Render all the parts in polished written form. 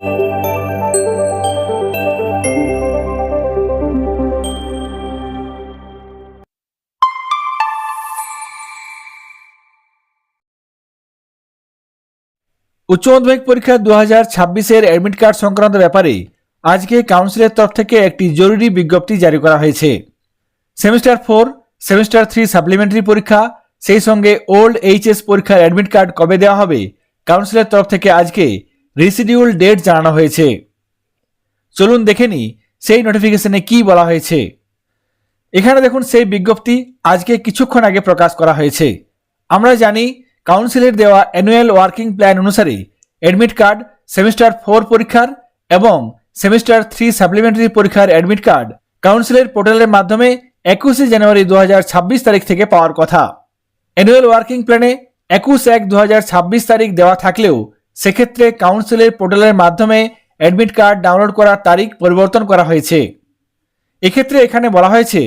উচ্চ মাধ্যমিক পরীক্ষা 2026-এর অ্যাডমিট কার্ড সংক্রান্ত ব্যাপারে আজকে কাউন্সিলের তরফ থেকে একটি জরুরি বিজ্ঞপ্তি জারি করা হয়েছে। সেমিস্টার 4, সেমিস্টার 3 সাপ্লিমেন্টারি পরীক্ষা, সেই সঙ্গে ওল্ড এইচএস পরীক্ষার অ্যাডমিট কার্ড কবে দেওয়া হবে কাউন্সিলের তরফ থেকে আজকে রিশিডিউল ডেট জানানো হয়েছে। চলুন দেখে নিই সেই নোটিফিকেশনে কি বলা হয়েছে। এখানে দেখুন সেই বিজ্ঞপ্তি আজকে কিছুক্ষণ আগে প্রকাশ করা হয়েছে। আমরা জানি কাউন্সিলের দেওয়া অ্যানুয়াল ওয়ার্কিং প্ল্যান অনুসারে অ্যাডমিট কার্ড সেমিস্টার 4 পরীক্ষার এবং সেমিস্টার 3 সাপ্লিমেন্টারি পরীক্ষার অ্যাডমিট কার্ড কাউন্সিলের পোর্টালের মাধ্যমে 21 জানুয়ারি 2026 তারিখ থেকে পাওয়ার কথা। অ্যানুয়াল ওয়ার্কিং প্ল্যানে 21/1/2026 তারিখ দেওয়া থাকলেও সেক্ষেত্রে কাউন্সিলের পোর্টালের মাধ্যমে অ্যাডমিট কার্ড ডাউনলোড করার তারিখ পরিবর্তন করা হয়েছে। এক্ষেত্রে এখানে বলা হয়েছে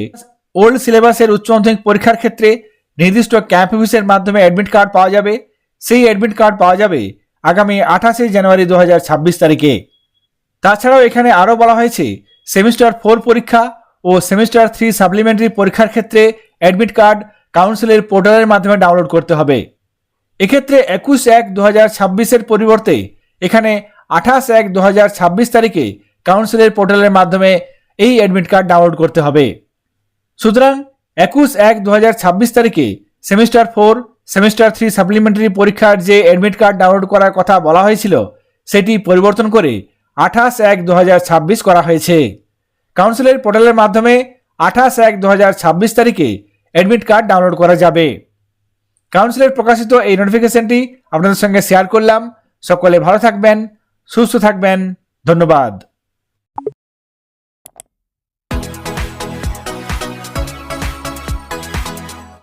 ওল্ড সিলেবাসের উচ্চ মাধ্যমিক পরীক্ষার ক্ষেত্রে নির্দিষ্ট ক্যাম্প অফিসের মাধ্যমে অ্যাডমিট কার্ড পাওয়া যাবে। সেই অ্যাডমিট কার্ড পাওয়া যাবে আগামী 28 জানুয়ারি 2026 তারিখে। তাছাড়াও এখানে আরও বলা হয়েছে সেমিস্টার 4 পরীক্ষা ও সেমিস্টার 3 সাপ্লিমেন্টারি পরীক্ষার ক্ষেত্রে অ্যাডমিট কার্ড কাউন্সিলের পোর্টালের মাধ্যমে ডাউনলোড করতে হবে। এক্ষেত্রে 21/1/2026-এর পরিবর্তে এখানে 28/1/2026 তারিখে কাউন্সিলের পোর্টালের মাধ্যমে এই অ্যাডমিট কার্ড ডাউনলোড করতে হবে। সুতরাং 21/1/2026 তারিখে সেমিস্টার 4, সেমিস্টার 3 সাপ্লিমেন্টারি পরীক্ষার যে অ্যাডমিট কার্ড ডাউনলোড করার কথা বলা হয়েছিল সেটি পরিবর্তন করে 28/1/2026 করা হয়েছে। কাউন্সিলের পোর্টালের মাধ্যমে 28/1/2026 তারিখে অ্যাডমিট কার্ড ডাউনলোড করা যাবে। কাউন্সিলের প্রকাশিত এই নোটিফিকেশনটি আপনাদের সঙ্গে শেয়ার করলাম। সকলে ভালো থাকবেন, সুস্থ থাকবেন। ধন্যবাদ।